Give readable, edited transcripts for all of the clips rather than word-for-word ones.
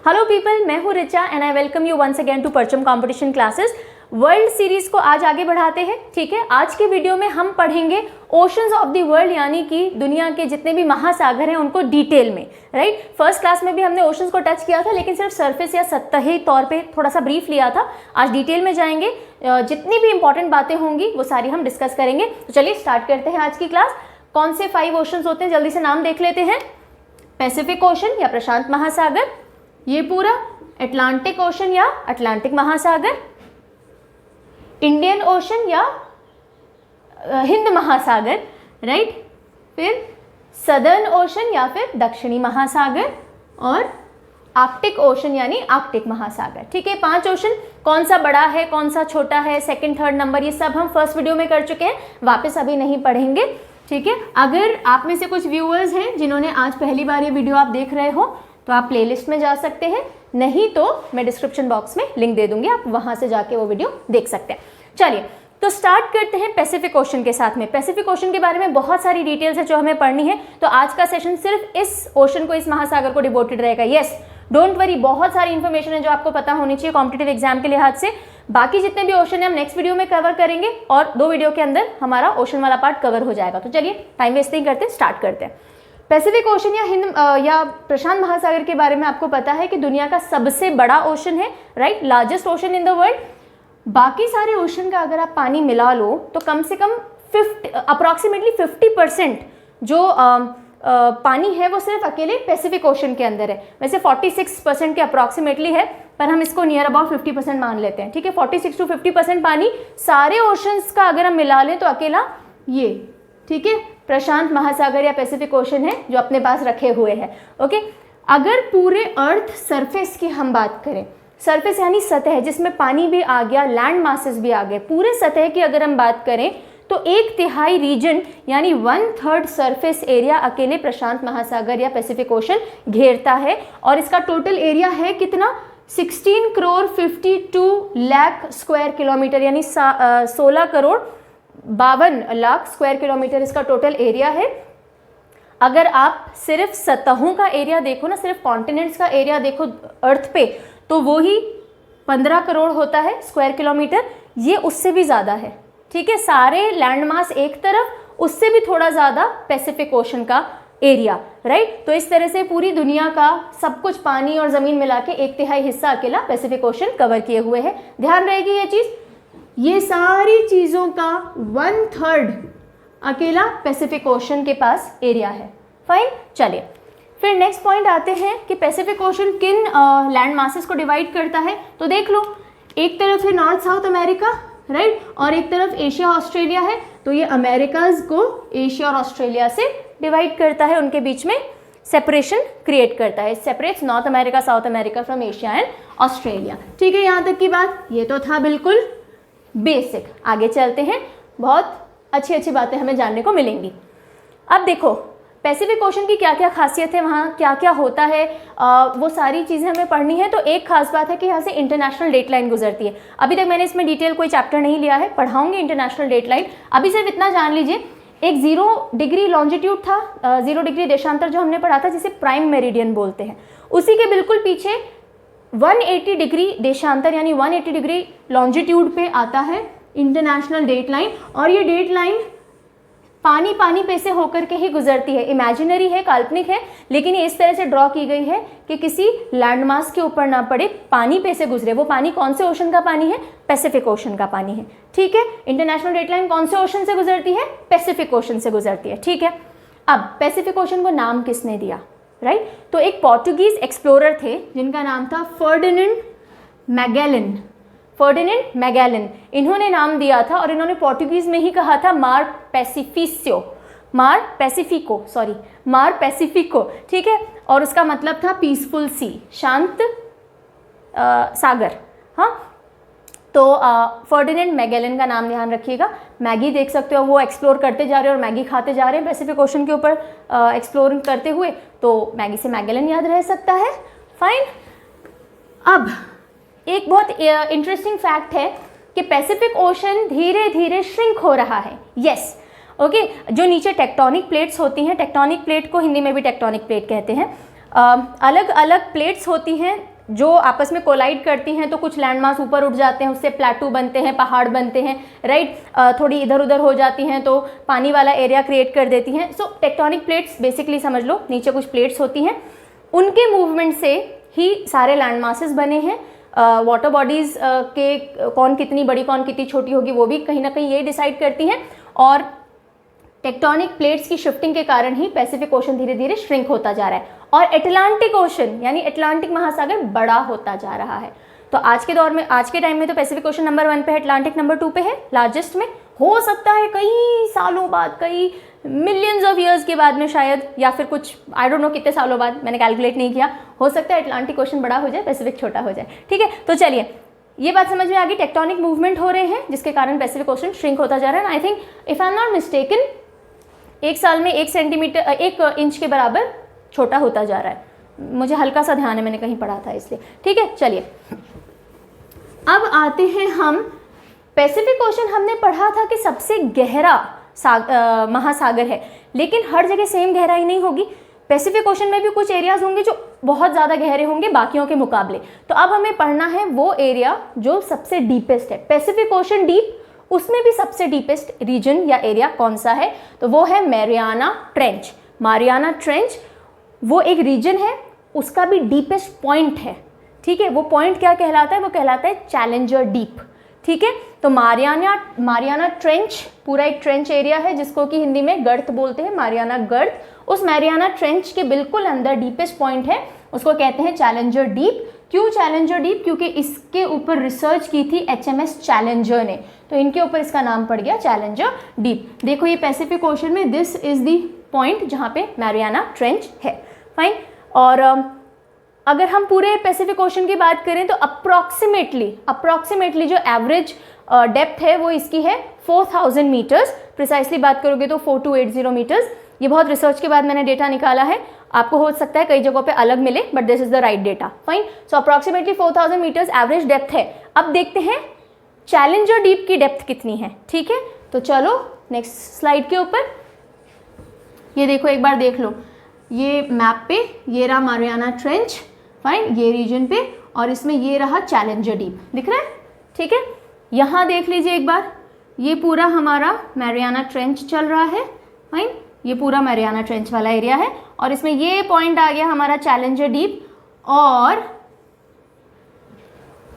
Hello people, मैं हूँ Richa and I welcome you once again to Parcham competition classes. World series को आज आगे बढ़ाते हैं। ठीक है, आज के वीडियो में हम पढ़ेंगे ओशंस ऑफ द वर्ल्ड, यानी कि दुनिया के जितने भी महासागर हैं उनको डिटेल में। राइट, फर्स्ट क्लास में भी हमने ओशंस को टच किया था, लेकिन सिर्फ सरफेस या सतही तौर पे थोड़ा सा ब्रीफ लिया था। आज डिटेल में जाएंगे, जितनी भी इंपॉर्टेंट बातें होंगी वो सारी हम डिस्कस करेंगे। तो चलिए स्टार्ट करते हैं आज की क्लास। कौन से 5 ओशंस होते हैं, जल्दी से नाम देख लेते हैं। पैसिफिक ओशन या प्रशांत महासागर, ये पूरा अटलांटिक ओशन या अटलांटिक महासागर, इंडियन ओशन या हिंद महासागर, राइट, फिर सदर्न ओशन या फिर दक्षिणी महासागर, और आर्कटिक ओशन यानी आर्कटिक महासागर। ठीक है, 5 ओशन। कौन सा बड़ा है, कौन सा छोटा है, सेकंड थर्ड नंबर, ये सब हम फर्स्ट वीडियो में कर चुके हैं, वापस अभी नहीं पढ़ेंगे। ठीक है, अगर आप में से कुछ व्यूअर्स हैं जिन्होंने आज पहली बार ये वीडियो आप देख रहे हो तो आप प्लेलिस्ट में जा सकते हैं, नहीं तो मैं डिस्क्रिप्शन बॉक्स में लिंक दे दूंगी, आप वहां से जाके वो वीडियो देख सकते हैं। चलिए तो स्टार्ट करते हैं पैसिफिक ओशन के साथ में। पैसिफिक ओशन के बारे में बहुत सारी डिटेल्स है जो हमें पढ़नी है, तो आज का सेशन सिर्फ इस ओशन को, इस महासागर को डिवोटेड रहेगा। यस, डोंट वरी, बहुत सारी इंफॉर्मेशन है जो आपको पता होनी चाहिए कॉम्पिटिटिव एग्जाम के लिहाज से। बाकी जितने भी ओशन है हम नेक्स्ट वीडियो में कवर करेंगे और 2 वीडियो के अंदर हमारा ओशन वाला पार्ट कवर हो जाएगा। तो चलिए टाइम वेस्ट नहीं करते, स्टार्ट करते हैं। पैसिफिक ओशन या हिंद या प्रशांत महासागर के बारे में आपको पता है कि दुनिया का सबसे बड़ा ओशन है, right, largest ocean in the world. बाकी सारे ओशन का अगर आप पानी मिला लो तो कम से कम अप्रॉक्सीमेटली 50% जो पानी है वो सिर्फ अकेले पैसिफिक ओशन के अंदर है। वैसे 46% के अप्रॉक्सीमेटली है, पर हम इसको नियर अबाउट 50% मान लेते हैं। ठीक है, 46 to 50% पानी सारे ओशंस का अगर हम मिला लें तो अकेला ये, ठीक है, प्रशांत महासागर या पैसिफिक ओशन है जो अपने पास रखे हुए हैं। ओके, अगर पूरे अर्थ सरफेस की हम बात करें, सरफेस यानी सतह जिसमें पानी भी आ गया, लैंड मासेस भी आ गए, पूरे सतह की अगर हम बात करें तो 1/3 रीजन यानी 1/3 सरफेस एरिया अकेले प्रशांत महासागर या पैसिफिक ओशन घेरता है। और इसका टोटल एरिया है कितना, 16,52,00,000 स्क्वायर किलोमीटर, यानी 16,52,00,000 स्क्वायर किलोमीटर इसका टोटल एरिया है। अगर आप सिर्फ सतहों का एरिया देखो ना, सिर्फ कॉन्टिनेंट्स का एरिया देखो अर्थ पे, तो वो ही 15 करोड़ होता है स्क्वायर किलोमीटर। ये उससे भी ज़्यादा है। ठीक है, सारे लैंडमास एक तरफ, उससे भी थोड़ा ज़्यादा पैसिफिक ओशन का एरिया, राइट। तो इस तरह से पूरी दुनिया का सब कुछ, पानी और ज़मीन मिला के 1/3 हिस्सा अकेला पैसिफिक ओशन कवर किए हुए है। ध्यान रहेगी ये चीज़, ये सारी चीज़ों का 1/3 अकेला पैसिफिक ओशन के पास एरिया है। फाइन, चलिए फिर नेक्स्ट पॉइंट आते हैं कि पैसिफिक ओशन किन लैंड मासेस को डिवाइड करता है। तो देख लो, एक तरफ है नॉर्थ साउथ अमेरिका, राइट, और एक तरफ एशिया ऑस्ट्रेलिया है। तो ये अमेरिकाज को एशिया और ऑस्ट्रेलिया से डिवाइड करता है, उनके बीच में सेपरेशन क्रिएट करता है। Separates north America, south America from Asia and Australia. ठीक है, यहाँ तक की बात, ये तो था बिल्कुल बेसिक। आगे चलते हैं, बहुत अच्छी अच्छी बातें हमें जानने को मिलेंगी। अब देखो पैसिफिक ओशन की क्या क्या खासियत है, वहाँ क्या क्या होता है, वो सारी चीज़ें हमें पढ़नी है। तो एक खास बात है कि यहाँ से इंटरनेशनल डेट लाइन गुजरती है। अभी तक मैंने इसमें डिटेल कोई चैप्टर नहीं लिया है, पढ़ाऊंगी इंटरनेशनल डेट लाइन। अभी सिर्फ इतना जान लीजिए, एक 0 डिग्री लॉन्जिट्यूड था, 0 डिग्री देशांतर जो हमने पढ़ा था, जिसे प्राइम मेरिडियन बोलते हैं, उसी के बिल्कुल पीछे 180 डिग्री देशांतर यानी 180 डिग्री लॉन्जिट्यूड पे आता है इंटरनेशनल डेट लाइन। और ये डेट लाइन पानी पानी पे से होकर के ही गुजरती है। इमेजिनरी है, काल्पनिक है, लेकिन ये इस तरह से ड्रॉ की गई है कि किसी लैंडमास के ऊपर ना पड़े, पानी पे से गुजरे। वो पानी कौन से ओशन का पानी है, पैसिफिक ओशन का पानी है। ठीक है, इंटरनेशनल डेट लाइन कौन से ओशन से गुजरती है, पैसिफिक ओशन से गुजरती है। ठीक है, अब पैसिफिक ओशन को नाम किसने दिया, राइट। तो एक पोर्टुगीज एक्सप्लोरर थे जिनका नाम था फर्डिनेंड मैगेलन। इन्होंने नाम दिया था और इन्होंने पोर्टुगीज में ही कहा था मार पैसिफिको, ठीक है, और उसका मतलब था पीसफुल सी, शांत सागर। हाँ, तो फर्डिनेंड मैगेलन का नाम ध्यान रखिएगा। मैगी देख सकते हो, वो एक्सप्लोर करते जा रहे हैं और मैगी खाते जा रहे हैं पैसिफिक ओशन के ऊपर एक्सप्लोर करते हुए, तो मैगी से मैगेलन याद रह सकता है। फाइन, अब एक बहुत इंटरेस्टिंग फैक्ट है कि पैसिफिक ओशन धीरे धीरे श्रिंक हो रहा है। यस, ओके, जो नीचे टेक्टोनिक प्लेट्स होती हैं, टेक्टोनिक प्लेट को हिंदी में भी टेक्टोनिक प्लेट कहते हैं, अलग अलग प्लेट्स होती हैं जो आपस में कोलाइड करती हैं तो कुछ लैंडमास ऊपर उठ जाते हैं, उससे प्लेटू बनते हैं, पहाड़ बनते हैं, राइट। थोड़ी इधर उधर हो जाती हैं तो पानी वाला एरिया क्रिएट कर देती हैं। सो टेक्टोनिक प्लेट्स बेसिकली समझ लो, नीचे कुछ प्लेट्स होती हैं, उनके मूवमेंट से ही सारे लैंड मासेस बने हैं। वाटर बॉडीज़ के कौन कितनी बड़ी कौन कितनी छोटी होगी वो भी कहीं ना कहीं ये डिसाइड करती हैं, और टेक्टोनिक प्लेट्स की शिफ्टिंग के कारण ही पैसिफिक ओशन धीरे धीरे श्रिंक होता जा रहा है और अटलांटिक ओशन यानी अटलांटिक महासागर बड़ा होता जा रहा है। तो आज के दौर में, आज के टाइम में तो पैसिफिक ओशन नंबर 1 पे है, अटलांटिक नंबर 2 पे है लार्जेस्ट में। हो सकता है कई सालों बाद, कई मिलियंस ऑफ ईयर्स के बाद में शायद, या फिर कुछ आई डोंट नो कितने सालों बाद, मैंने कैलकुलेट नहीं किया, हो सकता है अटलांटिक ओशन बड़ा हो जाए, पैसिफिक छोटा हो जाए। ठीक है, तो चलिए ये बात समझ में आ गई, टेक्टोनिक मूवमेंट हो रहे हैं जिसके कारण पैसिफिक ओशन श्रिंक होता जा रहा है। I think if I am not mistaken 1 साल में 1 सेंटीमीटर 1 इंच के बराबर छोटा होता जा रहा है, मुझे हल्का सा ध्यान है, मैंने कहीं पढ़ा था इसलिए। ठीक है, चलिए अब आते हैं हम पैसिफिक ओशन। हमने पढ़ा था कि सबसे गहरा महासागर है, लेकिन हर जगह सेम गहराई नहीं होगी। पैसिफिक ओशन में भी कुछ एरियाज होंगे जो बहुत ज़्यादा गहरे होंगे बाकियों के मुकाबले। तो अब हमें पढ़ना है वो एरिया जो सबसे डीपेस्ट है। पैसिफिक ओशन डीप, उसमें भी सबसे डीपेस्ट रीजन या एरिया कौन सा है, तो वो है मैरियाना ट्रेंच। मैरियाना ट्रेंच वो एक रीजन है, उसका भी डीपेस्ट पॉइंट है। ठीक है, वो पॉइंट क्या कहलाता है, वो कहलाता है चैलेंजर डीप। ठीक है, तो मारियाना ट्रेंच पूरा एक ट्रेंच एरिया है जिसको कि हिंदी में गर्त बोलते हैं, मारियाना गर्त। उस मैरियाना ट्रेंच के बिल्कुल अंदर डीपेस्ट पॉइंट है, उसको कहते हैं चैलेंजर डीप। क्यों चैलेंजर डीप? क्योंकि इसके ऊपर रिसर्च की थी HMS चैलेंजर ने, तो इनके ऊपर इसका नाम पड़ गया चैलेंजर डीप। देखो ये पैसिफिक ओशन में दिस इज द पॉइंट जहाँ पे मैरियाना ट्रेंच है। फाइन, और अगर हम पूरे पैसिफिक ओशन की बात करें तो अप्रॉक्सीमेटली जो एवरेज डेप्थ है वो इसकी है 4000 मीटर्स। प्रिसाइसली बात करोगे तो 4280 मीटर्स। ये बहुत रिसर्च के बाद मैंने डेटा निकाला है, आपको हो सकता है कई जगहों पे अलग मिले, but this is the right data. Fine, so approximately 4000 metres average depth है। अब देखते हैं चैलेंजर डीप की डेप्थ कितनी है। ठीक है, तो चलो नेक्स्ट स्लाइड के ऊपर ये देखो, एक बार देख लो ये मैप पे, ये रहा मारियाना ट्रेंच, फाइन, ये रीजन पे, और इसमें ये रहा चैलेंजर डीप, दिख रहा है? ठीक है, यहाँ देख लीजिए एक बार, ये पूरा हमारा मैरियाना ट्रेंच चल रहा है। फाइन, ये पूरा मैरियाना ट्रेंच वाला एरिया है, और इसमें ये पॉइंट आ गया हमारा चैलेंजर डीप। और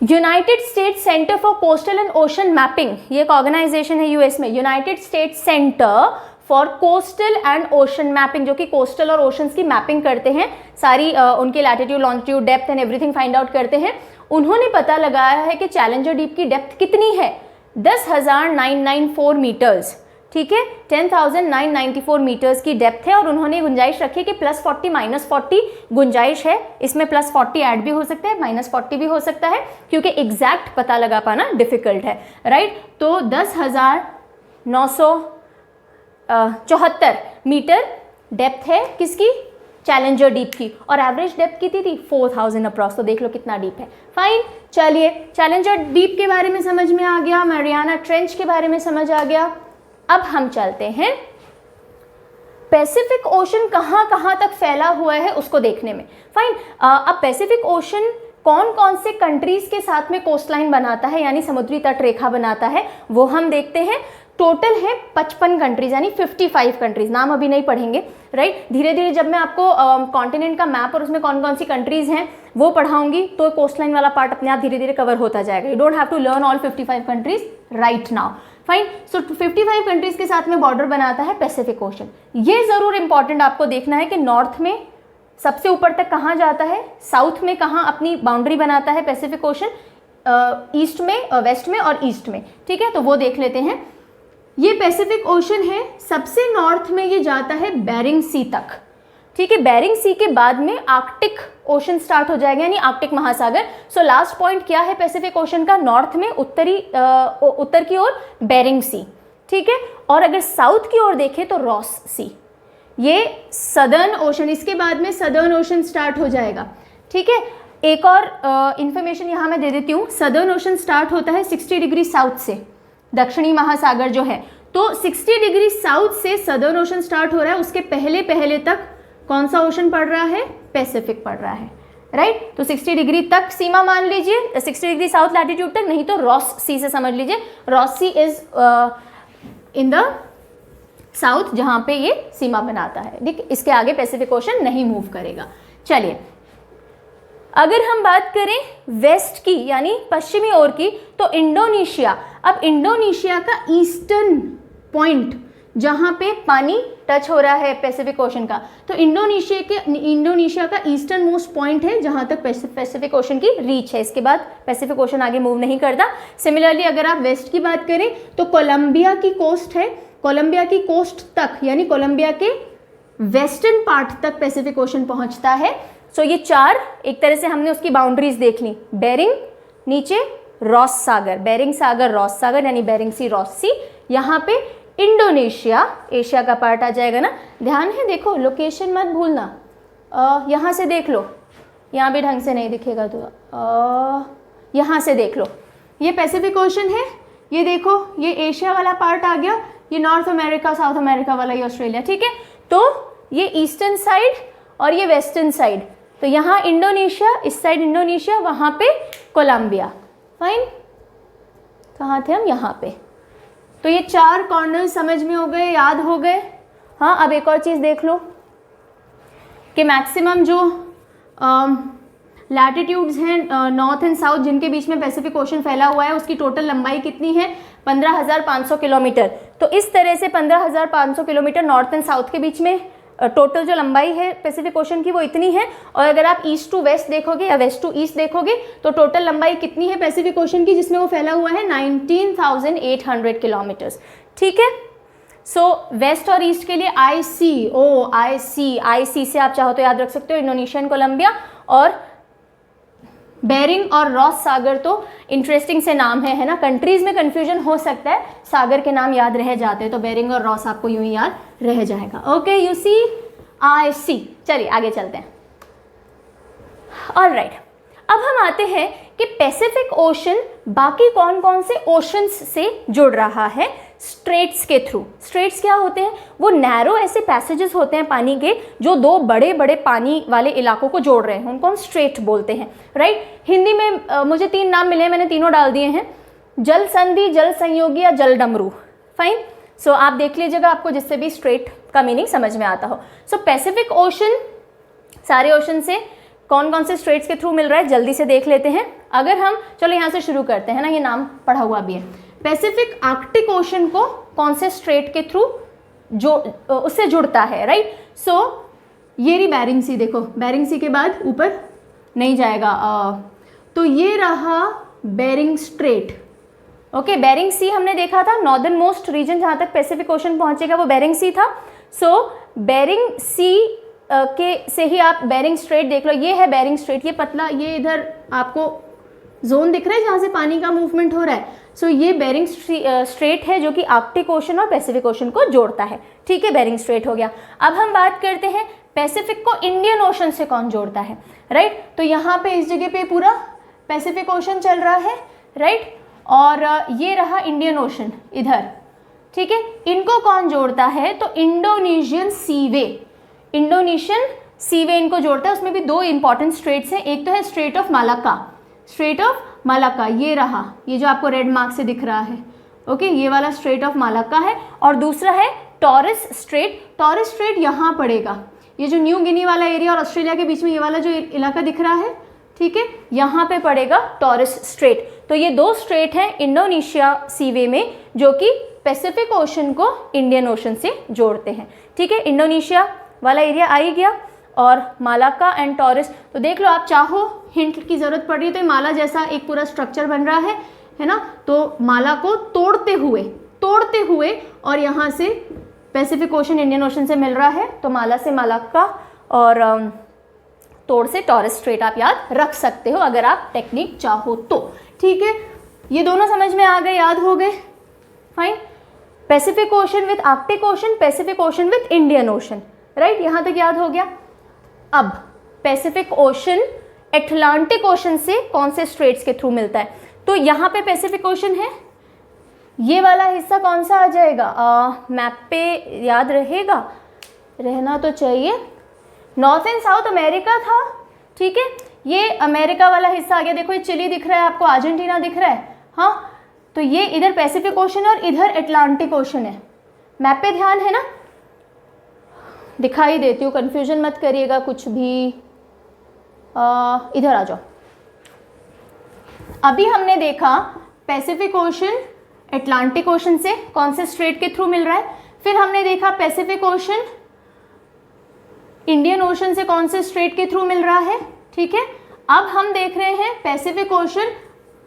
United states centre for coastal and ocean mapping, ये एक ऑर्गेनाइजेशन है यूएस में, United states centre for coastal and ocean mapping, जो कि कोस्टल और ओशंस की मैपिंग करते हैं, सारी उनके latitude, longitude, depth and everything find out करते हैं। उन्होंने पता लगाया है कि चैलेंजर डीप की डेप्थ कितनी है, 10,994 मीटर्स। ठीक है, 10,994 मीटर्स की डेप्थ है, और उन्होंने गुंजाइश रखी कि +40 -40 गुंजाइश है, इसमें +40 ऐड भी हो सकता है, -40 भी हो सकता है, क्योंकि एग्जैक्ट पता लगा पाना डिफिकल्ट है, राइट। तो 10,974 मीटर डेप्थ है किसकी, चैलेंजर डीप की, और एवरेज डेप्थ कितनी थी 4000 अप्रॉक्स। तो देख लो कितना डीप है। फाइन, चलिए चैलेंजर डीप के बारे में समझ में आ गया, मैरियाना ट्रेंच के बारे में समझ आ गया। अब हम चलते हैं पैसिफिक ओशन कहाँ कहाँ तक फैला हुआ है उसको देखने में। फाइन, अब पैसिफिक ओशन कौन कौन से कंट्रीज के साथ में कोस्टलाइन बनाता है, यानी समुद्री तट रेखा बनाता है, वो हम देखते हैं। टोटल है 55 कंट्रीज, यानी 55 कंट्रीज, नाम अभी नहीं पढ़ेंगे, राइट। धीरे धीरे जब मैं आपको कॉन्टिनेंट का मैप और उसमें कौन कौन सी कंट्रीज हैं वो पढ़ाऊंगी तो कोस्टलाइन वाला पार्ट अपने आप धीरे धीरे कवर होता जाएगा। You don't have to learn all 55 countries right now. Fine, so 55 countries के साथ में बॉर्डर बनाता है पैसिफिक ओशन। ये जरूर इंपॉर्टेंट आपको देखना है कि नॉर्थ में सबसे ऊपर तक कहाँ जाता है, साउथ में कहाँ अपनी बाउंड्री बनाता है पैसिफिक ओशन, ईस्ट में, वेस्ट में और ईस्ट में। ठीक है, तो वो देख लेते हैं। ये पैसिफिक ओशन है, सबसे नॉर्थ में ये जाता है बेरिंग सी तक। ठीक है, बेरिंग सी के बाद में आर्कटिक ओशन स्टार्ट हो जाएगा, यानी आर्कटिक महासागर। सो लास्ट पॉइंट क्या है पैसिफिक ओशन का, नॉर्थ में उत्तर की ओर बेरिंग सी। ठीक है, और अगर साउथ की ओर देखें तो रॉस सी, ये सदर्न ओशन, इसके बाद में सदर्न ओशन स्टार्ट हो जाएगा। ठीक है, एक और इंफॉर्मेशन यहाँ मैं दे देती हूँ, सदर्न ओशन स्टार्ट होता है 60 डिग्री साउथ से, दक्षिणी महासागर जो है, तो 60 डिग्री साउथ से सदर्न ओशन स्टार्ट हो रहा है। उसके पहले तक कौन सा ओशन पड़ रहा है, पैसिफिक पड़ रहा है। राइट। तो 60 डिग्री तक सीमा मान लीजिए, 60 डिग्री साउथ लैटिट्यूड तक, नहीं तो रॉस सी से समझ लीजिए। Ross Sea is in the south, जहाँ पे ये सीमा बनाता है, ठीक। इसके आगे पैसिफिक ओशन नहीं मूव करेगा। चलिए, अगर हम बात करें वेस्ट की यानी पश्चिमी ओर की, तो इंडोनेशिया, अब इंडोनेशिया का ईस्टर्न पॉइंट जहाँ पे पानी टच हो रहा है पैसिफिक ओशन का, तो इंडोनेशिया का ईस्टर्न मोस्ट पॉइंट है जहाँ तक पैसिफिक ओशन की रीच है। इसके बाद पैसिफिक ओशन आगे मूव नहीं करता। सिमिलरली अगर आप वेस्ट की बात करें तो कोलंबिया की कोस्ट है, कोलंबिया की कोस्ट तक यानी कोलंबिया के वेस्टर्न पार्ट तक पैसिफिक ओशन पहुँचता है। सो ये चार एक तरह से हमने उसकी बाउंड्रीज देख ली। बेरिंग, नीचे रॉस सागर, बेरिंग सागर रॉस सागर यानी बेरिंग सी रॉस सी, यहाँ पे इंडोनेशिया एशिया का पार्ट आ जाएगा ना। ध्यान है, देखो लोकेशन मत भूलना, यहाँ से देख लो, यहाँ भी ढंग से नहीं दिखेगा तो यहाँ से देख लो, ये पैसिफिक ओशन है, ये देखो ये एशिया वाला पार्ट आ गया, ये नॉर्थ अमेरिका साउथ अमेरिका वाला, ये ऑस्ट्रेलिया, ठीक है। तो ये ईस्टर्न साइड और ये वेस्टर्न साइड, तो यहाँ इंडोनेशिया, इस साइड इंडोनेशिया, वहाँ पे कोलंबिया। फाइन, कहाँ थे हम, यहाँ पे। तो ये चार कॉर्नर समझ में हो गए, याद हो गए। हाँ, अब एक और चीज़ देख लो कि मैक्सिमम जो लैटिट्यूड्स हैं नॉर्थ एंड साउथ जिनके बीच में पैसिफिक ओशन फैला हुआ है, उसकी टोटल लंबाई कितनी है, 15,500 किलोमीटर। तो इस तरह से 15,500 किलोमीटर नॉर्थ एंड साउथ के बीच में टोटल जो लंबाई है पैसिफिक ओशन की वो इतनी है। और अगर आप ईस्ट टू वेस्ट देखोगे या वेस्ट टू ईस्ट देखोगे तो टोटल लंबाई कितनी है पैसिफिक ओशन की जिसमें वो फैला हुआ है, 19,800 किलोमीटर्स, ठीक है। सो वेस्ट और ईस्ट के लिए आई सी से आप चाहो तो याद रख सकते हो इंडोनेशियन कोलंबिया, और बेरिंग और रॉस सागर तो इंटरेस्टिंग से नाम है ना, कंट्रीज में कंफ्यूजन हो सकता है, सागर के नाम याद रह जाते हैं, तो बेरिंग और रॉस आपको यूं ही याद रह जाएगा। ओके, यू सी आई सी। चलिए आगे चलते हैं। ऑलराइट, अब हम आते हैं कि पैसिफिक ओशन बाकी कौन कौन से ओशंस से जुड़ रहा है स्ट्रेट्स के थ्रू। स्ट्रेट्स क्या होते हैं, वो नैरो ऐसे पैसेजेस होते हैं पानी के जो दो बड़े बड़े पानी वाले इलाकों को जोड़ रहे हैं, उनको हम स्ट्रेट बोलते हैं, राइट। हिंदी में मुझे 3 नाम मिले हैं, मैंने तीनों डाल दिए हैं, जल संधि, जल संयोगी या जल डमरू। फाइन, सो आप देख लीजिएगा आपको जिससे भी स्ट्रेट का मीनिंग समझ में आता हो। सो पैसिफिक ओशन, सारे ओशन से कौन कौन से स्ट्रेट्स के थ्रू मिल रहा है जल्दी से देख लेते हैं। अगर हम, चलो यहाँ से शुरू करते हैं ना, ये नाम पढ़ा हुआ भी है। पैसिफिक आर्कटिक ओशन को कौन से स्ट्रेट के थ्रू जो उससे जुड़ता है, राइट। सो ये रही बेरिंग सी, देखो बेरिंग सी के बाद ऊपर नहीं जाएगा, तो ये रहा बेरिंग स्ट्रेट। ओके, बेरिंग सी हमने देखा था, नॉर्दर्न मोस्ट रीजन जहाँ तक पैसिफिक ओशन पहुँचेगा वो बेरिंग सी था। सो बेरिंग सी के से ही आप बेरिंग स्ट्रेट देख लो, ये है बेरिंग स्ट्रेट, ये पतला, ये इधर आपको जोन दिख रहा है जहाँ से पानी का मूवमेंट हो रहा है। सो ये बेरिंग स्ट्रेट है जो कि आर्कटिक ओशन और पैसिफिक ओशन को जोड़ता है, ठीक है, बेरिंग स्ट्रेट हो गया। अब हम बात करते हैं पैसिफिक को इंडियन ओशन से कौन जोड़ता है, राइट। तो यहाँ पे इस जगह पे पूरा पैसिफिक ओशन चल रहा है, राइट, और ये रहा इंडियन ओशन इधर, ठीक है। इनको कौन जोड़ता है, तो इंडोनेशियन सीवे, इंडोनेशियन सीवे इनको जोड़ता है। उसमें भी 2 इंपॉर्टेंट स्ट्रेट्स हैं, एक तो है स्ट्रेट ऑफ मालाक्का, स्ट्रेट ऑफ मालाक्का ये रहा, ये जो आपको रेड मार्क से दिख रहा है, ओके, ये वाला स्ट्रेट ऑफ मालाक्का है। और दूसरा है टॉरस स्ट्रेट, टॉरस स्ट्रेट यहाँ पड़ेगा, ये जो न्यू गिनी वाला एरिया और ऑस्ट्रेलिया के बीच में ये वाला जो इलाका दिख रहा है, ठीक है, यहाँ पे पड़ेगा टॉरस स्ट्रेट। तो ये 2 स्ट्रेट हैं इंडोनेशिया सीवे में जो कि पैसिफिक ओशन को इंडियन ओशन से जोड़ते हैं, ठीक है। इंडोनेशिया वाला एरिया आ ही गया, और मालाक्का एंड टॉरस, तो देख लो आप चाहो हिंट की ज़रूरत पड़ रही है तो माला जैसा एक पूरा स्ट्रक्चर बन रहा है ना, तो माला को तोड़ते हुए और यहाँ से पैसिफिक ओशन इंडियन ओशन से मिल रहा है, तो माला से मालाक्का और तोड़ से टॉरस स्ट्रेट आप याद रख सकते हो अगर आप टेक्निक चाहो तो, ठीक है। ये दोनों समझ में आ गए, याद हो गए, fine. Pacific ocean with Arctic ocean, Pacific ocean with Indian ocean, right, यहाँ तक याद हो गया। अब पैसिफिक ओशन अटलांटिक ओशन से कौन से स्ट्रेट्स के थ्रू मिलता है, तो यहाँ पे पैसिफिक ओशन है, ये वाला हिस्सा कौन सा आ जाएगा, मैप पे याद रहेगा, रहना तो चाहिए, नॉर्थ एंड साउथ अमेरिका था, ठीक है। ये अमेरिका वाला हिस्सा आ गया, देखो ये चिली दिख रहा है आपको, अर्जेंटीना दिख रहा है, हाँ, तो ये इधर पैसिफिक ओशन और इधर अटलांटिक ओशन है। मैप पे ध्यान है ना, दिखाई देती हूँ, कंफ्यूजन मत करिएगा कुछ भी। इधर आ जाओ। अभी हमने देखा पैसिफिक ओशन अटलांटिक ओशन से कौन से स्ट्रेट के थ्रू मिल रहा है, फिर हमने देखा पैसिफिक ओशन इंडियन ओशन से कौन से स्ट्रेट के थ्रू मिल रहा है, ठीक है। अब हम देख रहे हैं पैसिफिक ओशन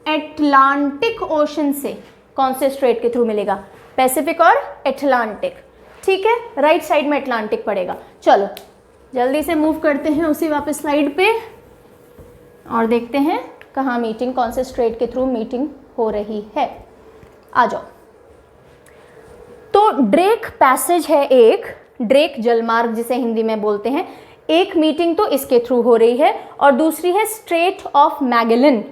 अटलांटिक ओशन से कौन से स्ट्रेट के थ्रू मिलेगा, पैसिफिक और अटलांटिक, ठीक है, राइट साइड में अटलांटिक पड़ेगा। चलो जल्दी से मूव करते हैं उसी वापस स्लाइड पे और देखते हैं कहाँ मीटिंग, कौन से स्ट्रेट के थ्रू मीटिंग हो रही है। आ जाओ। तो ड्रेक पैसेज है एक, ड्रेक जलमार्ग जिसे हिंदी में बोलते हैं, एक मीटिंग तो इसके थ्रू हो रही है और दूसरी है स्ट्रेट ऑफ मैगेलन।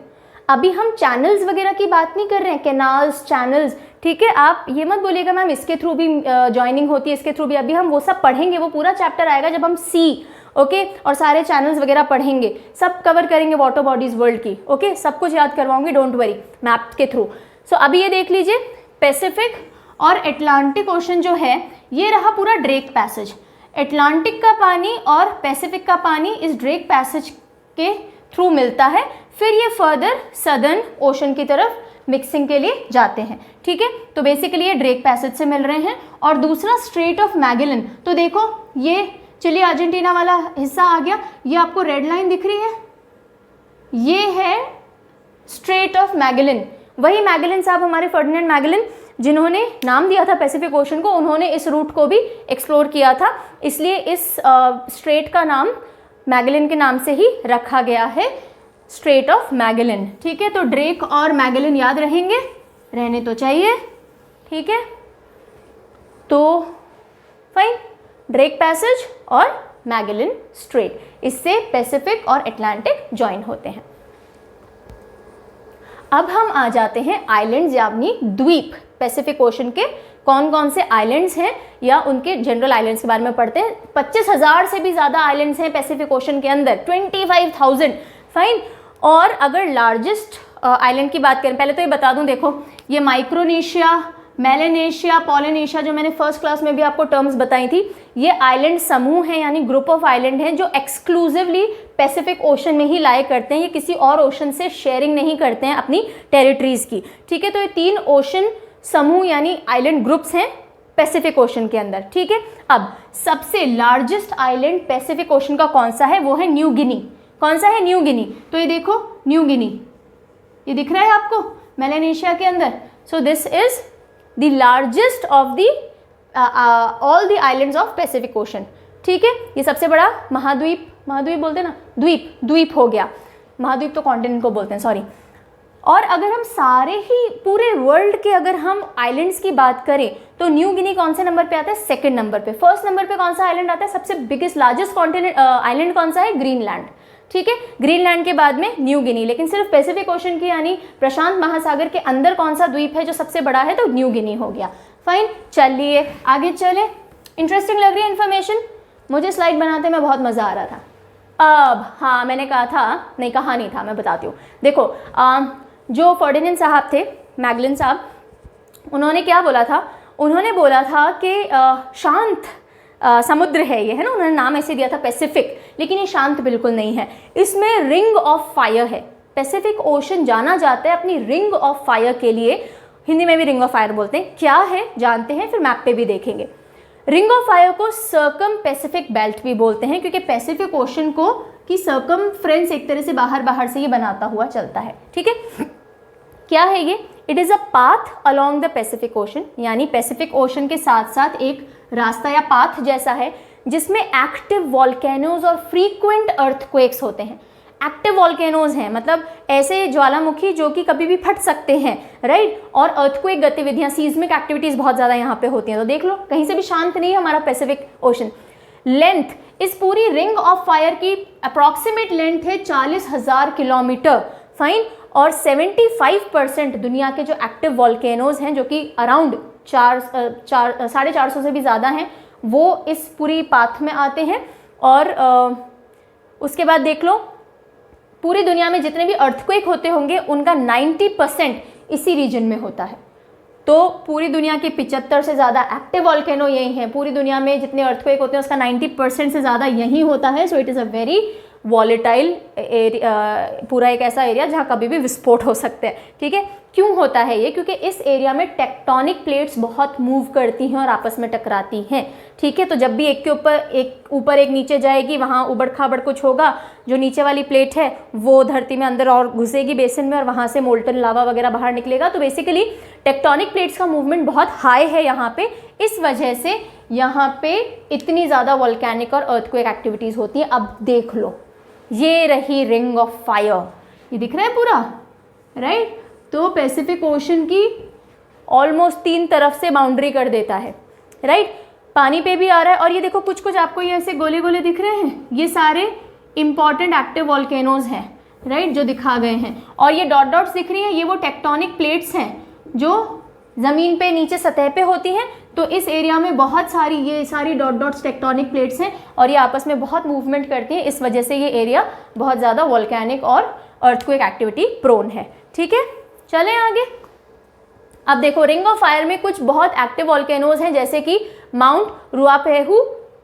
अभी हम चैनल्स वगैरह की बात नहीं कर रहे हैं, कैनाल्स, चैनल्स, ठीक है। आप ये मत बोलिएगा मैम इसके थ्रू भी ज्वाइनिंग होती है, इसके थ्रू भी, अभी हम वो सब पढ़ेंगे, वो पूरा चैप्टर आएगा जब हम सी, ओके, और सारे चैनल्स वगैरह पढ़ेंगे, सब कवर करेंगे वाटर बॉडीज वर्ल्ड की, ओके, सब कुछ याद करवाऊंगी, डोंट वरी, मैप के थ्रू। सो अभी ये देख लीजिए, पैसिफिक और अटलांटिक ओशन जो है ये रहा पूरा ड्रेक पैसेज। अटलांटिक का पानी और पैसिफिक का पानी इस ड्रेक पैसेज के थ्रू मिलता है, फिर ये फर्दर सदर्न ओशन की तरफ मिक्सिंग के लिए जाते हैं, ठीक है। तो बेसिकली ये ड्रेक पैसेज से मिल रहे हैं। और दूसरा स्ट्रेट ऑफ मैगेलन, तो देखो ये चिली अर्जेंटीना वाला हिस्सा आ गया, ये आपको रेड लाइन दिख रही है, ये है स्ट्रेट ऑफ मैगेलन। वही मैगेलन साहब हमारे फर्डिनेंड मैगेलन जिन्होंने नाम दिया था पैसिफिक ओशन को, उन्होंने इस रूट को भी एक्सप्लोर किया था, इसलिए इस स्ट्रेट का नाम मैगेलन के नाम से ही रखा गया है, स्ट्रेट ऑफ मैगेलन, ठीक है। तो ड्रेक और मैगेलन याद रहेंगे, रहने तो चाहिए, ठीक है। तो फाइन, ड्रेक पैसेज और मैगेलन स्ट्रेट, इससे पैसिफिक और अटलांटिक ज्वाइन होते हैं। अब हम आ जाते हैं आइलैंड्स यानी द्वीप। पैसिफिक ओशन के कौन कौन से आइलैंड्स हैं या उनके जनरल आइलैंड्स के बारे में पढ़ते हैं। 25,000 से भी ज़्यादा आइलैंड्स हैं पैसिफिक ओशन के अंदर, 25,000, फाइन। और अगर लार्जेस्ट आइलैंड की बात करें, पहले तो ये बता दूं, देखो ये माइक्रोनेशिया, मेलेनेशिया, पॉलिनेशिया, जो मैंने फर्स्ट क्लास में भी आपको टर्म्स बताई थी, ये आइलैंड समूह हैं यानी ग्रुप ऑफ आइलैंड हैं जो एक्सक्लूसिवली पैसिफिक ओशन में ही लाए करते हैं, ये किसी और ओशन से शेयरिंग नहीं करते हैं अपनी टेरिटरीज की, ठीक है। तो ये 3 ओशन समूह यानी आइलैंड ग्रुप्स हैं पैसिफिक ओशन के अंदर, ठीक है। अब सबसे लार्जेस्ट आइलैंड पैसिफिक ओशन का कौन सा है, वो है न्यू गिनी। कौन सा है, न्यू गिनी। तो ये देखो न्यू गिनी, ये दिख रहा है आपको मेलेनेशिया के अंदर। So this is the largest of the all the islands of Pacific ocean, ठीक है। ये सबसे बड़ा महाद्वीप, महाद्वीप बोलते हैं ना, द्वीप हो गया, महाद्वीप तो कॉन्टिनेंट को बोलते हैं, सॉरी। और अगर हम सारे ही पूरे वर्ल्ड के अगर हम आइलैंड्स की बात करें तो न्यू गिनी कौन से नंबर पे आता है, सेकंड नंबर पे। फर्स्ट नंबर पे कौन सा आइलैंड आता है, सबसे बिगेस्ट लार्जेस्ट कॉन्टिनेंट आइलैंड कौन सा है, ग्रीनलैंड, ठीक है। ग्रीनलैंड के बाद में न्यू गिनी। लेकिन सिर्फ पैसिफिक ओशन की यानी प्रशांत महासागर के अंदर कौन सा द्वीप है जो सबसे बड़ा है, तो न्यू गिनी हो गया। फाइन, चलिए आगे चले। इंटरेस्टिंग लग रही है इन्फॉर्मेशन, मुझे स्लाइड बनाते में बहुत मज़ा आ रहा था। अब हाँ, मैंने कहा था, नहीं कहा नहीं था, मैं बताती हूँ। देखो जो फर्डिनेंड साहब थे, मैगेलन साहब, उन्होंने क्या बोला था, उन्होंने बोला था कि शांत समुद्र है ये, है ना, उन्होंने नाम ऐसे दिया था पैसिफिक, लेकिन ये शांत बिल्कुल नहीं है, इसमें रिंग ऑफ फायर है। पैसिफिक ओशन जाना जाता है अपनी रिंग ऑफ फायर के लिए, हिंदी में भी रिंग ऑफ फायर बोलते हैं। क्या है जानते हैं, फिर मैप पे भी देखेंगे। रिंग ऑफ फायर को सर्कम पैसिफिक बेल्ट भी बोलते हैं, क्योंकि पैसिफिक ओशन को की सर्कमफ्रेंस एक तरह से बाहर बाहर से ये बनाता हुआ चलता है, ठीक है। क्या है ये, it is a path along the Pacific ocean, यानी पैसिफिक ओशन के साथ साथ एक रास्ता या पाथ जैसा है जिसमें एक्टिव वॉल्केनोज और फ्रीक्वेंट अर्थक्वेक्स होते हैं। एक्टिव वॉल्केनोज हैं मतलब ऐसे ज्वालामुखी जो कि कभी भी फट सकते हैं, राइट। और अर्थक्वेक गतिविधियां, सीज्मिक एक्टिविटीज़ बहुत ज़्यादा यहाँ पे होती हैं। तो देख लो, कहीं से भी शांत नहीं है हमारा पैसिफिक ओशन। लेंथ, इस पूरी रिंग ऑफ फायर की अप्रॉक्सीमेट लेंथ है 40,000 किलोमीटर, फाइन। और 75% दुनिया के जो एक्टिव वॉल्केनोज हैं, जो कि अराउंड 450 से भी ज़्यादा हैं, वो इस पूरी पाथ में आते हैं। और उसके बाद देख लो पूरी दुनिया में जितने भी अर्थक्वेक होते होंगे उनका 90% इसी रीजन में होता है। तो पूरी दुनिया के 75 से ज़्यादा एक्टिव वॉल्केनो यही हैं। पूरी दुनिया में जितने अर्थक्वेक होते हैं उसका 90% से ज़्यादा यही होता है। So it is a very volatile पूरा एक ऐसा एरिया जहाँ कभी भी विस्फोट हो सकते हैं। ठीक है, क्यों होता है ये? क्योंकि इस एरिया में टेक्टोनिक प्लेट्स बहुत मूव करती हैं और आपस में टकराती हैं। ठीक है, तो जब भी एक के ऊपर एक नीचे जाएगी, वहाँ उबड़ खाबड़ कुछ होगा, जो नीचे वाली प्लेट है वो धरती में अंदर और घुसेगी बेसिन में, और वहाँ से मोल्टन लावा वगैरह बाहर निकलेगा। तो बेसिकली टेक्टोनिक प्लेट्स का मूवमेंट बहुत हाई है यहाँ पे, इस वजह से यहाँ पे इतनी ज़्यादा वॉल्केनिक और अर्थक्वेक एक्टिविटीज़ होती है। अब देख लो, ये रही रिंग ऑफ फायर, ये दिख रहा है पूरा, राइट? तो पैसिफिक ओशन की ऑलमोस्ट 3 तरफ से बाउंड्री कर देता है, राइट? पानी पे भी आ रहा है, और ये देखो कुछ कुछ आपको ये ऐसे गोले गोले दिख रहे हैं, ये सारे इंपॉर्टेंट एक्टिव वॉल्केनोज हैं, राइट, जो दिखा गए हैं। और ये डॉट डॉट्स दिख रही हैं, ये वो टेक्टोनिक प्लेट्स हैं जो ज़मीन पे नीचे सतह पे होती हैं। तो इस एरिया में बहुत सारी ये सारी डॉट डॉट्स टेक्टोनिक प्लेट्स हैं, और ये आपस में बहुत मूवमेंट करती हैं। इस वजह से ये एरिया बहुत ज़्यादा वॉल्केनिक और अर्थक्वेक एक्टिविटी प्रोन है। ठीक है, चलें आगे। अब देखो, रिंग ऑफ फायर में कुछ बहुत एक्टिव वॉल्केनोज हैं, जैसे कि माउंट रुआपेहू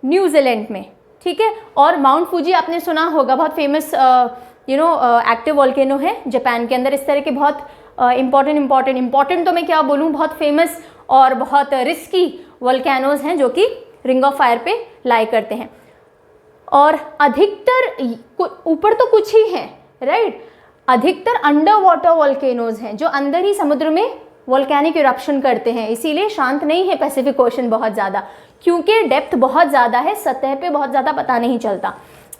न्यूजीलैंड में, ठीक है, और माउंट फूजी आपने सुना होगा, बहुत फेमस एक्टिव वॉल्केनो है जापान के अंदर। इस तरह के बहुत इम्पॉर्टेंट तो मैं क्या बोलूँ, बहुत फेमस और बहुत रिस्की वॉल्केनोज हैं जो कि रिंग ऑफ फायर पे लाई करते हैं। और अधिकतर ऊपर तो कुछ ही हैं, राइट, अधिकतर अंडर वाटर वॉल्केनोज हैं जो अंदर ही समुद्र में वॉल्केनिक इरप्शन करते हैं। इसीलिए शांत नहीं है पैसिफिक ओशन बहुत ज़्यादा, क्योंकि डेप्थ बहुत ज़्यादा है, सतह पे बहुत ज़्यादा पता नहीं चलता,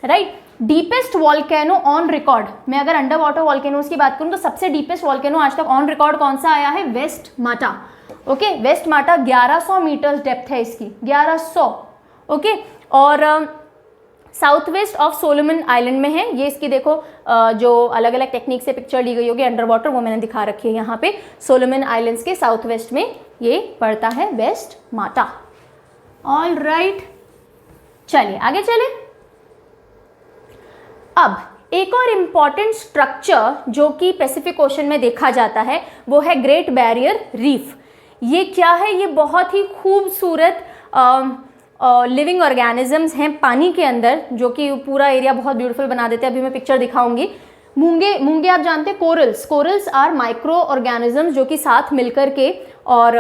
right. Deepest volcano on record, मैं अगर अंडर वाटर वॉल्केनोज की बात करूँ तो सबसे डीपेस्ट वॉल्केनो आज तक ऑन रिकॉर्ड कौन सा आया है? वेस्ट माटा। ओके, वेस्ट माटा 1100 मीटर्स डेप्थ है इसकी, 1100। ओके, और south west of Solomon island में है ये। इसकी देखो जो अलग अलग टेक्निक से पिक्चर ली गई होगी अंडर वाटर, वो मैंने दिखा रखी है यहाँ पे। सोलोमन आइलैंड्स के साउथ वेस्ट में ये पड़ता है वेस्ट माटा। ऑल राइट, चलिए आगे चले। अब एक और इम्पॉर्टेंट स्ट्रक्चर जो कि पैसिफिक ओशन में देखा जाता है वो है ग्रेट बैरियर रीफ। ये क्या है? ये बहुत ही खूबसूरत लिविंग ऑर्गेनिजम्स हैं पानी के अंदर, जो कि पूरा एरिया बहुत ब्यूटीफुल बना देते हैं। अभी मैं पिक्चर दिखाऊंगी। मूंगे आप जानते हैं, कोरल्स आर माइक्रो ऑर्गेनिजम्स जो कि साथ मिलकर के और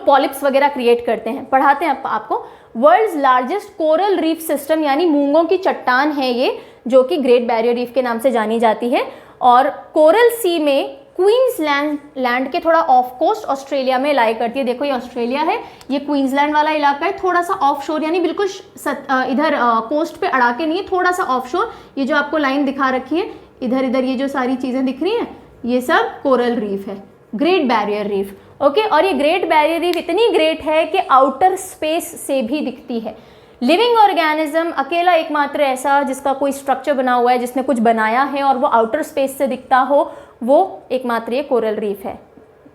पॉलिप्स वगैरह क्रिएट करते हैं। पढ़ाते हैं आपको। World's largest coral reef system यानी मूंगों की चट्टान है ये, जो कि ग्रेट बैरियर रीफ के नाम से जानी जाती है। और कोरल सी में क्वींसलैंड के थोड़ा ऑफ कोस्ट ऑस्ट्रेलिया में लाई करती है। देखो ये ऑस्ट्रेलिया है, ये क्वींसलैंड वाला इलाका है, थोड़ा सा ऑफ शोर, यानी बिल्कुल इधर कोस्ट पे अड़ा के नहीं है, थोड़ा सा ऑफ शोर। ये जो आपको लाइन दिखा रखी है इधर इधर, ये जो सारी चीज़ें दिख रही हैं, ये सब कोरल रीफ है, ग्रेट बैरियर रीफ। ओके, और ये ग्रेट बैरियर रीफ इतनी ग्रेट है कि आउटर स्पेस से भी दिखती है। लिविंग ऑर्गेनिज्म अकेला एकमात्र ऐसा जिसका कोई स्ट्रक्चर बना हुआ है, जिसने कुछ बनाया है और वो आउटर स्पेस से दिखता हो, वो एकमात्र ये कोरल रीफ है।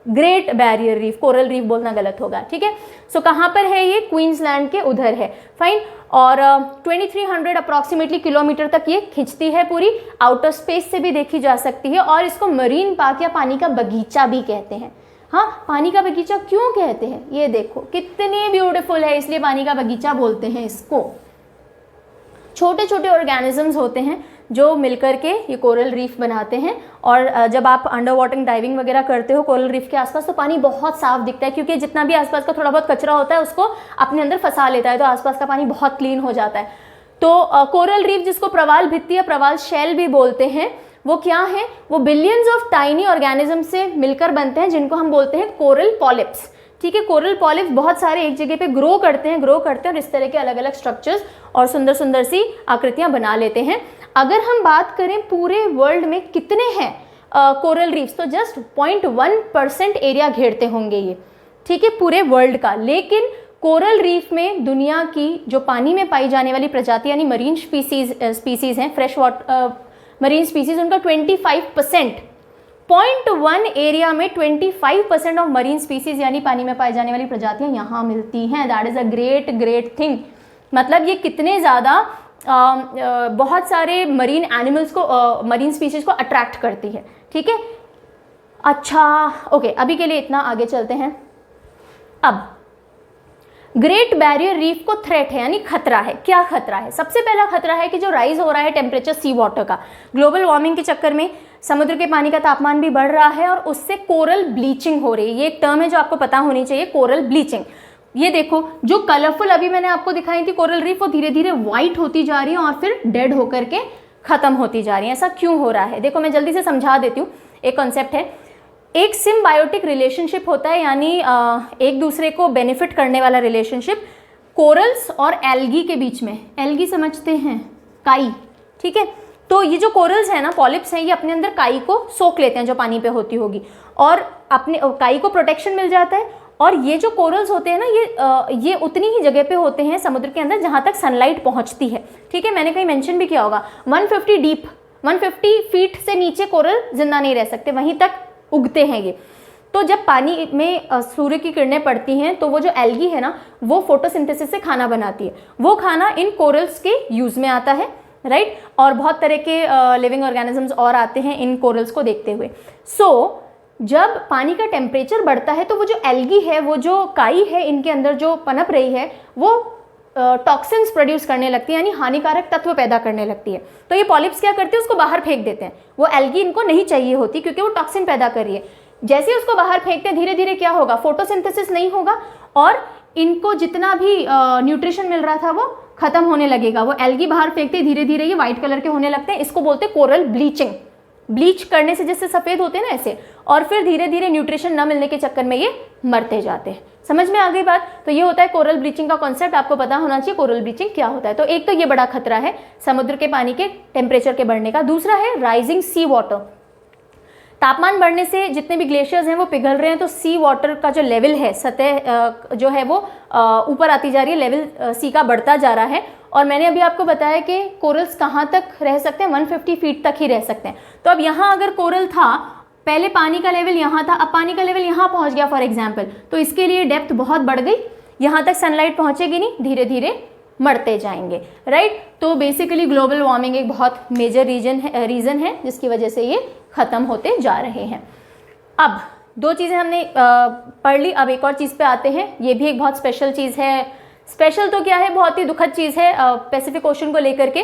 Great barrier reef, coral reef बोलना गलत होगा, ठीक है। सो कहाँ पर है ये? क्वींसलैंड के उधर है, फाइन। और 2300 अप्रॉक्सीमेटली किलोमीटर तक ये खिंचती है पूरी, आउटर स्पेस से भी देखी जा सकती है। और इसको मरीन पार्क या पानी का बगीचा भी कहते हैं। हाँ, पानी का बगीचा क्यों कहते हैं? ये देखो कितनी ब्यूटीफुल है, इसलिए पानी का बगीचा बोलते हैं इसको। छोटे छोटे ऑर्गेनिजम्स होते हैं जो मिलकर के ये कोरल रीफ बनाते हैं। और जब आप अंडर वाटर डाइविंग वगैरह करते हो कोरल रीफ के आसपास, तो पानी बहुत साफ दिखता है, क्योंकि जितना भी आसपास का थोड़ा बहुत कचरा होता है उसको अपने अंदर फंसा लेता है, तो आसपास का पानी बहुत क्लीन हो जाता है। तो कोरल रीफ, जिसको प्रवाल भित्ति या प्रवाल शैल भी बोलते हैं, वो क्या है? वो बिलियंस ऑफ टाइनी ऑर्गेनिज्म से मिलकर बनते हैं, जिनको हम बोलते हैं कोरल पॉलिप्स। ठीक है, कोरल पॉलिप्स बहुत सारे एक जगह पे ग्रो करते हैं और इस तरह के अलग अलग स्ट्रक्चर्स और सुंदर सुंदर सी आकृतियां बना लेते हैं। अगर हम बात करें पूरे वर्ल्ड में कितने हैं कोरल रीफ्स, तो जस्ट 0.1% एरिया घेरते होंगे ये, ठीक है, पूरे वर्ल्ड का। लेकिन कोरल रीफ में दुनिया की जो पानी में पाई जाने वाली प्रजाति यानी मरीन स्पीसीज हैं, फ्रेश वाटर मरीन स्पीसीज, उनका 25%, 0.1 एरिया में 25% ऑफ मरीन स्पीसीज यानी पानी में पाई जाने वाली प्रजातियां यहाँ मिलती हैं। That is a great thing. मतलब ये कितने ज़्यादा बहुत सारे मरीन एनिमल्स को, मरीन स्पीशीज को अट्रैक्ट करती है। ठीक है, अच्छा ओके, अभी के लिए इतना, आगे चलते हैं। अब ग्रेट बैरियर रीफ को थ्रेट है, यानी खतरा है। क्या खतरा है? सबसे पहला खतरा है कि जो राइज हो रहा है टेम्परेचर सी वाटर का, ग्लोबल वार्मिंग के चक्कर में समुद्र के पानी का तापमान भी बढ़ रहा है और उससे कोरल ब्लीचिंग हो रही है। ये एक टर्म है जो आपको पता होनी चाहिए, कोरल ब्लीचिंग। ये देखो, जो कलरफुल अभी मैंने आपको दिखाई थी कोरल रीफ, वो धीरे धीरे व्हाइट होती जा रही है और फिर डेड होकर के खत्म होती जा रही है। ऐसा क्यों हो रहा है? देखो मैं जल्दी से समझा देती हूँ। एक कॉन्सेप्ट है, एक सिम्बायोटिक रिलेशनशिप होता है, यानी एक दूसरे को बेनिफिट करने वाला रिलेशनशिप कोरल्स और एल्गी के बीच में। एल्गी समझते हैं, काई। ठीक है, तो ये जो कोरल्स है ना, पॉलिप्स हैं, ये अपने अंदर काई को सोख लेते हैं जो पानी पे होती होगी, और अपने काई को प्रोटेक्शन मिल जाता है। और ये जो कोरल्स होते हैं ना, ये उतनी ही जगह पे होते हैं समुद्र के अंदर जहाँ तक सनलाइट पहुँचती है। ठीक है, मैंने कहीं मेंशन भी किया होगा 150 डीप, 150 फीट से नीचे कोरल जिंदा नहीं रह सकते, वहीं तक उगते हैं ये। तो जब पानी में सूर्य की किरणें पड़ती हैं तो वो जो एल्गी है ना, वो फोटोसिंथेसिस से खाना बनाती है। वो खाना इन कोरल्स के यूज़ में आता है, राइट। और बहुत तरह के लिविंग ऑर्गेनिजम्स और आते हैं इन कोरल्स को देखते हुए। सो जब पानी का टेम्परेचर बढ़ता है तो वो जो एल्गी है, वो जो काई है इनके अंदर जो पनप रही है, वो टॉक्सिन्स प्रोड्यूस करने लगती है, यानी हानिकारक तत्व पैदा करने लगती है। तो ये पॉलिप्स क्या करते हैं, उसको बाहर फेंक देते हैं। वो एल्गी इनको नहीं चाहिए होती क्योंकि वो टॉक्सिन पैदा कर रही है। जैसे ही उसको बाहर फेंकते हैं, धीरे धीरे क्या होगा, फोटोसिंथेसिस नहीं होगा और इनको जितना भी न्यूट्रिशन मिल रहा था वो खत्म होने लगेगा। वो एल्गी बाहर फेंकते धीरे धीरे ये व्हाइट कलर के होने लगते हैं। इसको बोलते हैं कोरल ब्लीचिंग। ब्लीच करने से जैसे सफ़ेद होते हैं ना, ऐसे। और फिर धीरे धीरे न्यूट्रिशन न मिलने के चक्कर में ये मरते जाते हैं। समझ में आ गई बात? तो ये होता है कोरल ब्लीचिंग का कॉन्सेप्ट, आपको पता होना चाहिए कोरल ब्लीचिंग क्या होता है। तो एक तो ये बड़ा खतरा है समुद्र के पानी के टेम्परेचर के बढ़ने का। दूसरा है राइजिंग सी वाटर। तापमान बढ़ने से जितने भी ग्लेशियर्स हैं वो पिघल रहे हैं, तो सी वाटर का जो लेवल है, सतह जो है वो ऊपर आती जा रही है, लेवल सी का बढ़ता जा रहा है। और मैंने अभी आपको बताया कि कोरल्स कहाँ तक रह सकते हैं, 150 फीट तक ही रह सकते हैं। तो अब यहाँ अगर कोरल था, पहले पानी का लेवल यहाँ था, अब पानी का लेवल यहाँ पहुँच गया फॉर एग्जाम्पल, तो इसके लिए डेप्थ बहुत बढ़ गई, यहाँ तक सनलाइट पहुँचेगी नहीं, धीरे धीरे मरते जाएंगे, राइट। तो बेसिकली ग्लोबल वार्मिंग एक बहुत मेजर रीज़न है जिसकी वजह से ये ख़त्म होते जा रहे हैं। अब दो चीज़ें हमने पढ़ ली, अब एक और चीज़ पे आते हैं। ये भी एक बहुत स्पेशल चीज़ है। स्पेशल तो क्या है, बहुत ही दुखद चीज़ है पैसिफिक ओशन को लेकर के।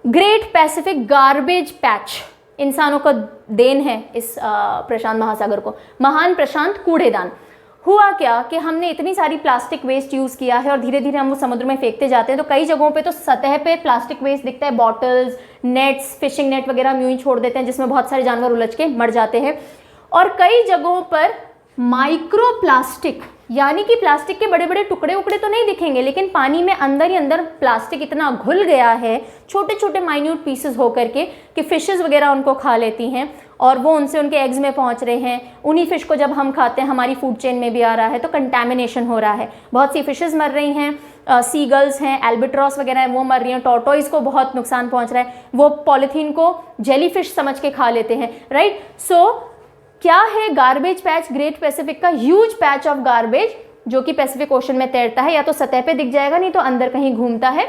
ग्रेट पैसिफिक गार्बेज पैच इंसानों का देन है इस प्रशांत महासागर को, महान प्रशांत कूड़ेदान। हुआ क्या कि हमने इतनी सारी प्लास्टिक वेस्ट यूज़ किया है और धीरे धीरे हम वो समुद्र में फेंकते जाते हैं। तो कई जगहों पे तो सतह पे प्लास्टिक वेस्ट दिखता है, बॉटल्स, नेट्स, फिशिंग नेट वगैरह यूं ही छोड़ देते हैं जिसमें बहुत सारे जानवर उलझ के मर जाते हैं। और कई जगहों पर माइक्रो प्लास्टिक, यानी कि प्लास्टिक के बड़े बड़े टुकड़े उकड़े तो नहीं दिखेंगे, लेकिन पानी में अंदर ही अंदर प्लास्टिक इतना घुल गया है, छोटे छोटे माइन्यूट पीसेस होकर के, कि फिशेस वगैरह उनको खा लेती हैं और वो उनसे उनके एग्स में पहुंच रहे हैं। उन्हीं फिश को जब हम खाते हैं हमारी फूड चेन में भी आ रहा है, तो कंटैमिनेशन हो रहा है। बहुत सी फिशेस मर रही हैं, सीगल्स हैं, एल्बिट्रॉस वगैरह हैं, वो मर रही हैं। टॉर्टोइस को बहुत नुकसान पहुंच रहा है, वो पॉलीथीन को जेलीफिश समझ के खा लेते हैं, राइट। सो क्या है गार्बेज पैच, ग्रेट पैसिफिक का ह्यूज पैच ऑफ गार्बेज जो कि पैसिफिक ओशन में तैरता है, या तो सतह पे दिख जाएगा, नहीं तो अंदर कहीं घूमता है।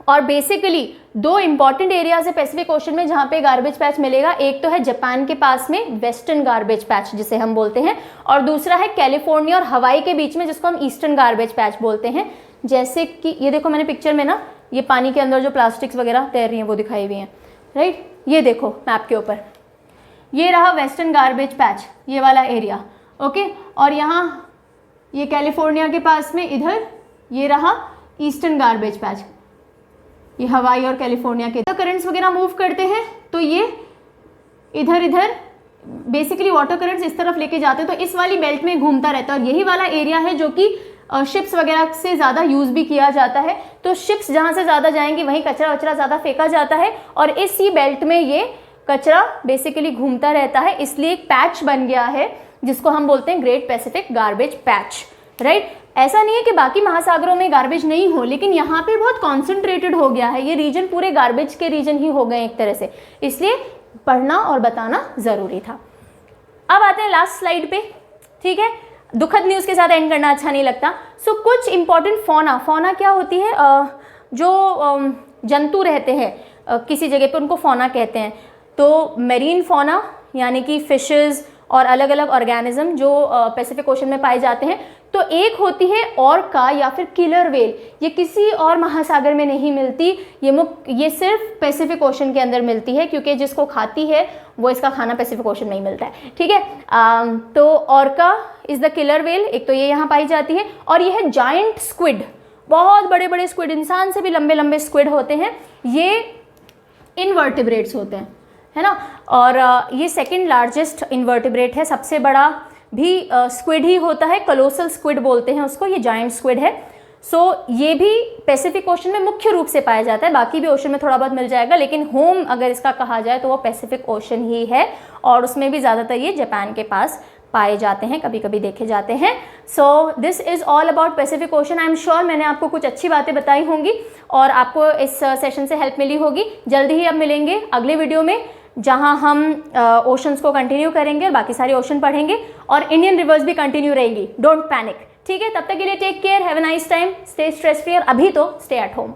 और बेसिकली दो इंपॉर्टेंट एरियाज है पैसिफिक ओशन में जहाँ पे गार्बेज पैच मिलेगा। एक तो है जापान के पास में वेस्टर्न गार्बेज पैच जिसे हम बोलते हैं, और दूसरा है कैलिफोर्निया और हवाई के बीच में जिसको हम ईस्टर्न गार्बेज पैच बोलते हैं। जैसे कि ये देखो, मैंने पिक्चर में ना ये पानी के अंदर जो प्लास्टिक्स वगैरह तैर रही हैं वो दिखाई हुई हैं, राइट। ये देखो मैप के ऊपर, ये रहा वेस्टर्न गार्बेज पैच, ये वाला एरिया, ओके। और यहाँ ये कैलिफोर्निया के पास में इधर ये रहा ईस्टर्न गार्बेज पैच, ये हवाई और कैलिफोर्निया के करंट्स वगैरह मूव करते हैं तो ये इधर इधर बेसिकली वाटर करंट्स इस तरफ लेके जाते हैं, तो इस वाली बेल्ट में घूमता रहता है। और यही वाला एरिया है जो कि शिप्स वगैरह से ज़्यादा यूज़ भी किया जाता है। तो शिप्स जहाँ से ज़्यादा जाएंगी वहीं कचरा वचरा ज़्यादा फेंका जाता है, और इस सी बेल्ट में ये कचरा बेसिकली घूमता रहता है, इसलिए एक पैच बन गया है जिसको हम बोलते हैं great Pacific garbage patch, right. ऐसा नहीं है कि बाकी महासागरों में गार्बेज नहीं हो, लेकिन यहाँ पे बहुत कॉन्सेंट्रेटेड हो गया है, ये रीजन पूरे गार्बेज के रीजन ही हो गए एक तरह से, इसलिए पढ़ना और बताना ज़रूरी था। अब आते हैं लास्ट स्लाइड पे, ठीक है। दुखद न्यूज़ के साथ एंड करना अच्छा नहीं लगता। सो कुछ इंपॉर्टेंट फौना क्या होती है, जो जंतु रहते हैं किसी जगह पे उनको फौना कहते हैं। तो मेरीन फौना यानी कि फिशेस और अलग अलग ऑर्गेनिज्म जो पैसिफिक ओशन में पाए जाते हैं। तो एक होती है ऑर्का या फिर किलर व्हेल, ये किसी और महासागर में नहीं मिलती, ये सिर्फ पैसिफिक ओशन के अंदर मिलती है, क्योंकि जिसको खाती है वो इसका खाना पैसिफिक ओशन में ही मिलता है, ठीक है। तो orca is the killer whale, एक तो ये यहाँ पाई जाती है। और ये है जाइंट स्क्विड, बहुत बड़े बड़े स्क्विड, इंसान से भी लंबे लंबे स्क्विड होते हैं, ये इनवर्टिब्रेट्स होते हैं, है ना। और ये सेकंड लार्जेस्ट इनवर्टिब्रेट है, सबसे बड़ा भी स्क्विड ही होता है, कलोसल स्क्विड बोलते हैं उसको, ये जाइंट स्क्विड है। सो ये भी पैसिफिक ओशन में मुख्य रूप से पाया जाता है, बाकी भी ओशन में थोड़ा बहुत मिल जाएगा, लेकिन होम अगर इसका कहा जाए तो वो पैसिफिक ओशन ही है, और उसमें भी ज़्यादातर ये जापान के पास पाए जाते हैं, कभी कभी देखे जाते हैं। So this is all about Pacific ocean. I am sure मैंने आपको कुछ अच्छी बातें बताई होंगी और आपको इस सेशन से हेल्प मिली होगी। जल्दी ही अब मिलेंगे अगले वीडियो में, जहां हम ओशंस को कंटिन्यू करेंगे और बाकी सारे ओशन पढ़ेंगे, और इंडियन रिवर्स भी कंटिन्यू रहेंगी। डोंट पैनिक, ठीक है। तब तक के लिए take care, have a nice time, stay stress free, और अभी तो स्टे एट होम।